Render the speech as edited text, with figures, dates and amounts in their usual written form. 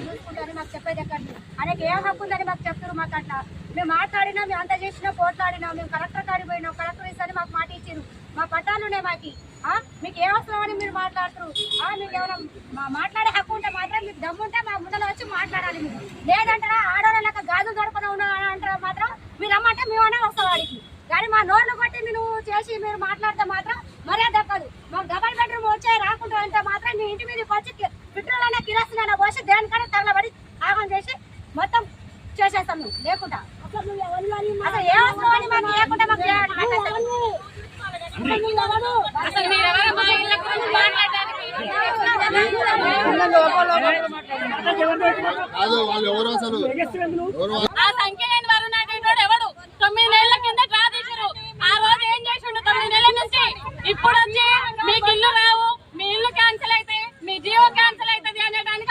మీరు చూసుకుంటారని మాకు చెప్పేది ఎక్కడి ఆయనకి ఏం హక్కు ఉందని మాకు చెప్తారు. మాకు అట్లా మేము మాట్లాడినా, మేము అంత చేసినా, పోట్లాడినా, మేము కలెక్టర్ కాడికి పోయినాం, కలెక్టర్ ఇస్తారని మాకు మాట ఇచ్చారు. మా పట్టాలు ఉన్నాయి మాకు. మీకు ఏం అవసరం అని మీరు మాట్లాడుతారు. మీకు ఏమైనా మాట్లాడే హక్కు ఉంటే మాత్రం మీకు దమ్ముంటే మా ముందర వచ్చి మాట్లాడాలి. మీరు లేదంటారా ఆడవాళ్ళక గాజులు దొరకన ఉన్నా అంటారా మాత్రం మీరు రమ్మంటే మేమనే వస్తాం వాడికి. కానీ మా నోళ్ళు బట్టి మీరు చేసి మీరు మాట్లాడితే మాత్రం మర్యాద దక్కదు. మాకు డబల్ బెడ్రూమ్ వచ్చే రాకుండా అంటే మాత్రం మీ ఇంటి మీదకి వచ్చి పెట్రోల్ అన్న కిరాసిన్ అన్న పోసి దేనికన్నా తగలబడి ఆగం చేసి మొత్తం చేసేస్తాం. నువ్వు లేకుండా అసలు ఏ అవసరం అని మాకు లేకుండా మాకు సంఖ్య లేని వారు ఎవడు 9 నెలల కింద డ్రా తీసారు. ఆ రోజు ఏం చేసిండు? 9 నెలల నుంచి ఇప్పుడు వచ్చి మీకు ఇల్లు రావు, మీ ఇల్లు క్యాన్సిల్ అయితే, మీ జియో క్యాన్సిల్ అవుతుంది అనేదానికి